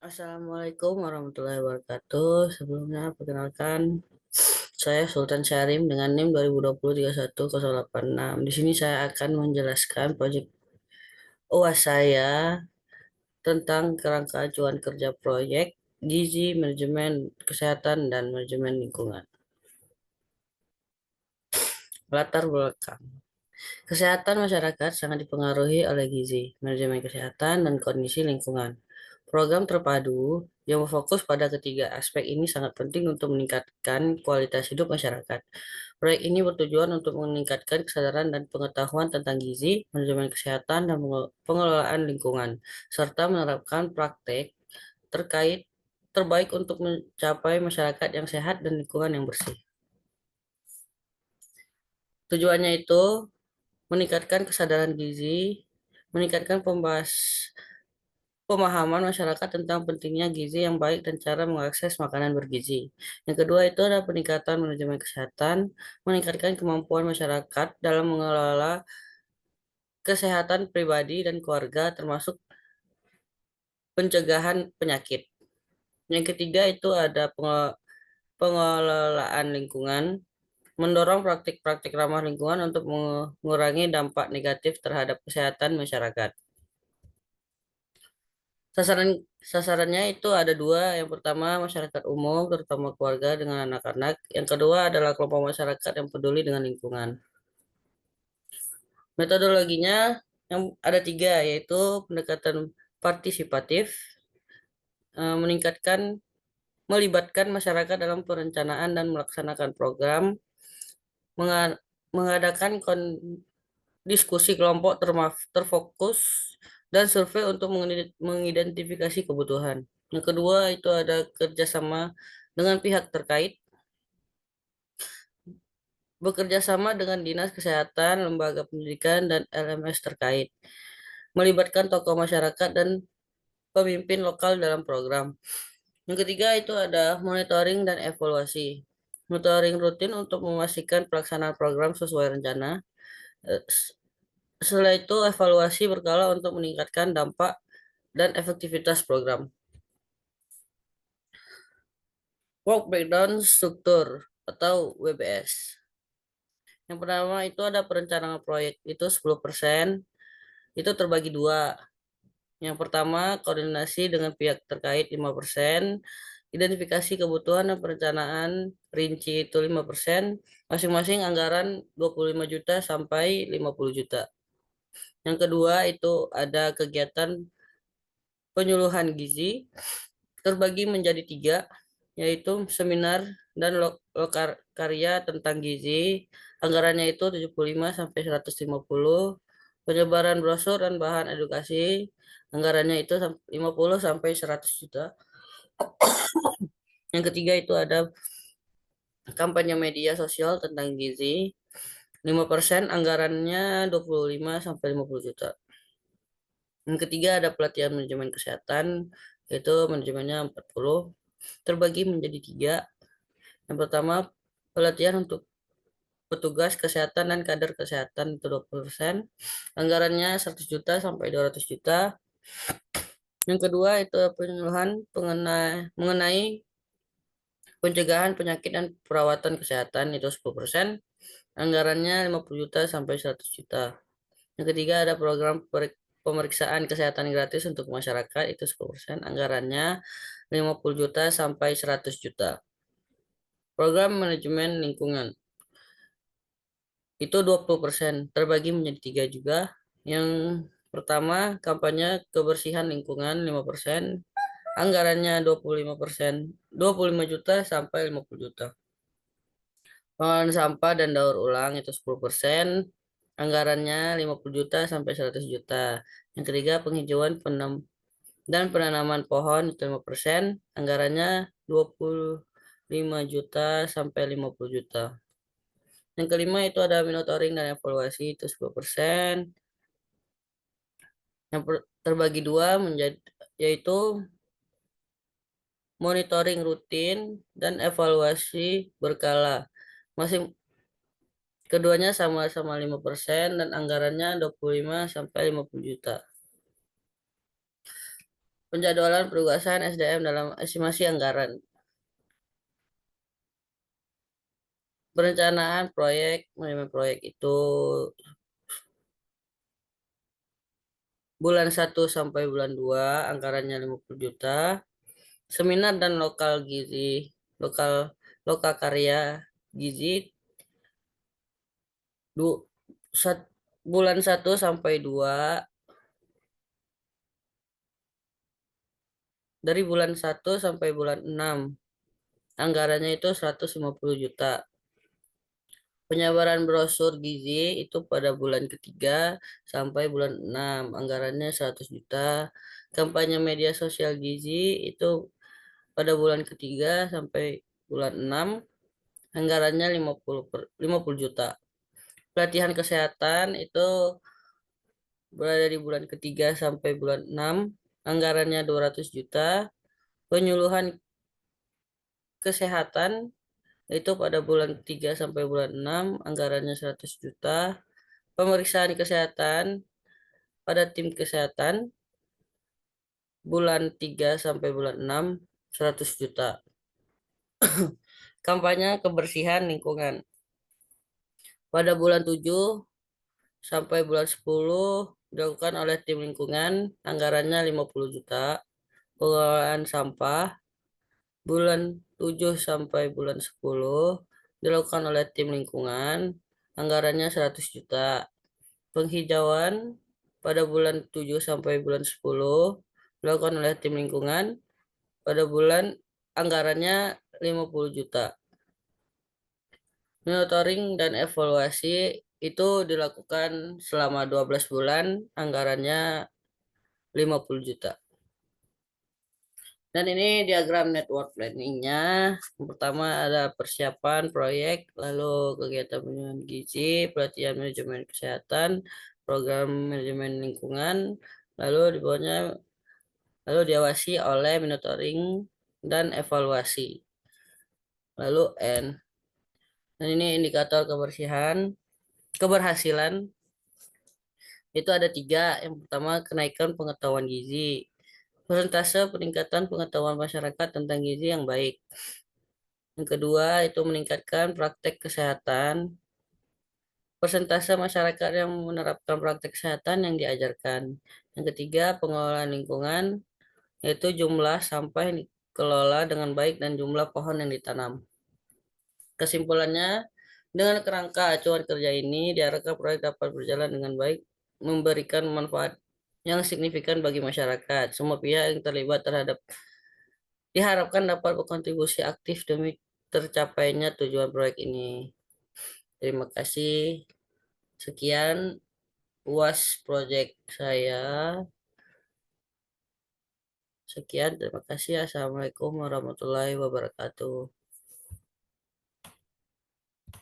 Assalamualaikum warahmatullahi wabarakatuh. Sebelumnya, perkenalkan, saya Sultan Syahrim dengan NIM 2020 Di sini saya akan menjelaskan proyek UAS saya tentang kerangka acuan kerja proyek gizi, manajemen kesehatan, dan manajemen lingkungan. Latar belakang. Kesehatan masyarakat sangat dipengaruhi oleh gizi, manajemen kesehatan, dan kondisi lingkungan. Program terpadu yang berfokus pada ketiga aspek ini sangat penting untuk meningkatkan kualitas hidup masyarakat. Proyek ini bertujuan untuk meningkatkan kesadaran dan pengetahuan tentang gizi, manajemen kesehatan, dan pengelolaan lingkungan, serta menerapkan praktek terkait terbaik untuk mencapai masyarakat yang sehat dan lingkungan yang bersih. Tujuannya itu meningkatkan kesadaran gizi, meningkatkan pemahaman masyarakat tentang pentingnya gizi yang baik dan cara mengakses makanan bergizi. Yang kedua itu adalah peningkatan manajemen kesehatan, meningkatkan kemampuan masyarakat dalam mengelola kesehatan pribadi dan keluarga termasuk pencegahan penyakit. Yang ketiga itu ada pengelolaan lingkungan, mendorong praktik-praktik ramah lingkungan untuk mengurangi dampak negatif terhadap kesehatan masyarakat. Sasaran sasarannya itu ada dua. Yang pertama masyarakat umum, terutama keluarga dengan anak-anak. Yang kedua adalah kelompok masyarakat yang peduli dengan lingkungan. Metodologinya yang ada tiga, yaitu pendekatan partisipatif, meningkatkan, melibatkan masyarakat dalam perencanaan dan melaksanakan program, mengadakan diskusi kelompok terfokus, dan survei untuk mengidentifikasi kebutuhan. Yang kedua itu ada kerjasama dengan pihak terkait, bekerja sama dengan dinas kesehatan, lembaga pendidikan, dan LMS terkait, melibatkan tokoh masyarakat dan pemimpin lokal dalam program. Yang ketiga itu ada monitoring dan evaluasi. Monitoring rutin untuk memastikan pelaksanaan program sesuai rencana. Eh, Setelah itu evaluasi berkala untuk meningkatkan dampak dan efektivitas program. Work breakdown struktur atau WBS. Yang pertama itu ada perencanaan proyek itu 10%, itu terbagi dua. Yang pertama koordinasi dengan pihak terkait 5%, identifikasi kebutuhan dan perencanaan rinci itu 5%, masing-masing anggaran 25 juta sampai 50 juta. Yang kedua itu ada kegiatan penyuluhan gizi, terbagi menjadi tiga, yaitu seminar dan lokar karya tentang gizi. Anggarannya itu 75 sampai 150. Penyebaran brosur dan bahan edukasi. Anggarannya itu 50 sampai 100 juta. Yang ketiga itu ada kampanye media sosial tentang gizi. 5% anggarannya 25 sampai 50 juta. Yang ketiga ada pelatihan manajemen kesehatan, yaitu manajemennya 40, terbagi menjadi tiga. Yang pertama, pelatihan untuk petugas kesehatan dan kader kesehatan itu 20%. Anggarannya 100 juta sampai 200 juta. Yang kedua itu penyuluhan mengenai pencegahan penyakit dan perawatan kesehatan itu 10%. Anggarannya 50 juta sampai 100 juta. Yang ketiga ada program pemeriksaan kesehatan gratis untuk masyarakat itu 10%. Anggarannya 50 juta sampai 100 juta. Program manajemen lingkungan itu 20%, terbagi menjadi tiga juga. Yang pertama, kampanye kebersihan lingkungan 5%, anggarannya 25%, 25 juta sampai 50 juta. Pengelolaan sampah dan daur ulang itu 10%, anggarannya 50 juta sampai 100 juta. Yang ketiga, penghijauan dan penanaman pohon itu 5%, anggarannya 25 juta sampai 50 juta. Yang kelima itu ada monitoring dan evaluasi itu 10%. Yang terbagi dua menjadi, yaitu monitoring rutin dan evaluasi berkala. Masing keduanya sama-sama 5% dan anggarannya 25 sampai 50 juta. Penjadwalan penugasan SDM dalam estimasi anggaran. Perencanaan proyek, manajemen proyek itu bulan 1 sampai bulan 2 anggarannya 50 juta. Seminar dan lokal gizi, lokal lokal karya gizi du, sat- bulan 1 sampai 2, dari bulan 1 sampai bulan 6 anggarannya itu 150 juta. Penyebaran brosur gizi itu pada bulan ketiga sampai bulan 6 anggarannya 100 juta. Kampanye media sosial gizi itu pada bulan ketiga sampai bulan 6 anggarannya 50 juta. Pelatihan kesehatan itu mulai dari bulan ketiga sampai bulan 6 anggarannya 200 juta. Penyuluhan kesehatan itu pada bulan 3 sampai bulan 6 anggarannya 100 juta. Pemeriksaan kesehatan pada tim kesehatan bulan 3 sampai bulan 6 100 juta. Kampanye kebersihan lingkungan pada bulan 7 sampai bulan 10 dilakukan oleh tim lingkungan, anggarannya 50 juta. Pengelolaan sampah bulan 7 sampai bulan 10 dilakukan oleh tim lingkungan, anggarannya 100 juta. Penghijauan pada bulan 7 sampai bulan 10 dilakukan oleh tim lingkungan, pada bulan anggarannya 50 juta. Monitoring dan evaluasi itu dilakukan selama 12 bulan, anggarannya 50 juta. Dan ini diagram network planning-nya. Yang pertama ada persiapan proyek, lalu kegiatan pengembangan gizi, pelatihan manajemen kesehatan, program manajemen lingkungan, lalu di bawahnya lalu diawasi oleh monitoring dan evaluasi. Lalu N. Dan ini indikator keberhasilan itu ada 3. Yang pertama kenaikan pengetahuan gizi. Persentase peningkatan pengetahuan masyarakat tentang gizi yang baik. Yang kedua itu meningkatkan praktek kesehatan. Persentase masyarakat yang menerapkan praktek kesehatan yang diajarkan. Yang ketiga pengelolaan lingkungan, yaitu jumlah sampah yang dikelola dengan baik dan jumlah pohon yang ditanam. Kesimpulannya, dengan kerangka acuan kerja ini diharapkan proyek dapat berjalan dengan baik, memberikan manfaat yang signifikan bagi masyarakat. Semua pihak yang terlibat diharapkan dapat berkontribusi aktif demi tercapainya tujuan proyek ini. Terima kasih. Sekian UAS proyek saya. Sekian, terima kasih. Assalamualaikum warahmatullahi wabarakatuh.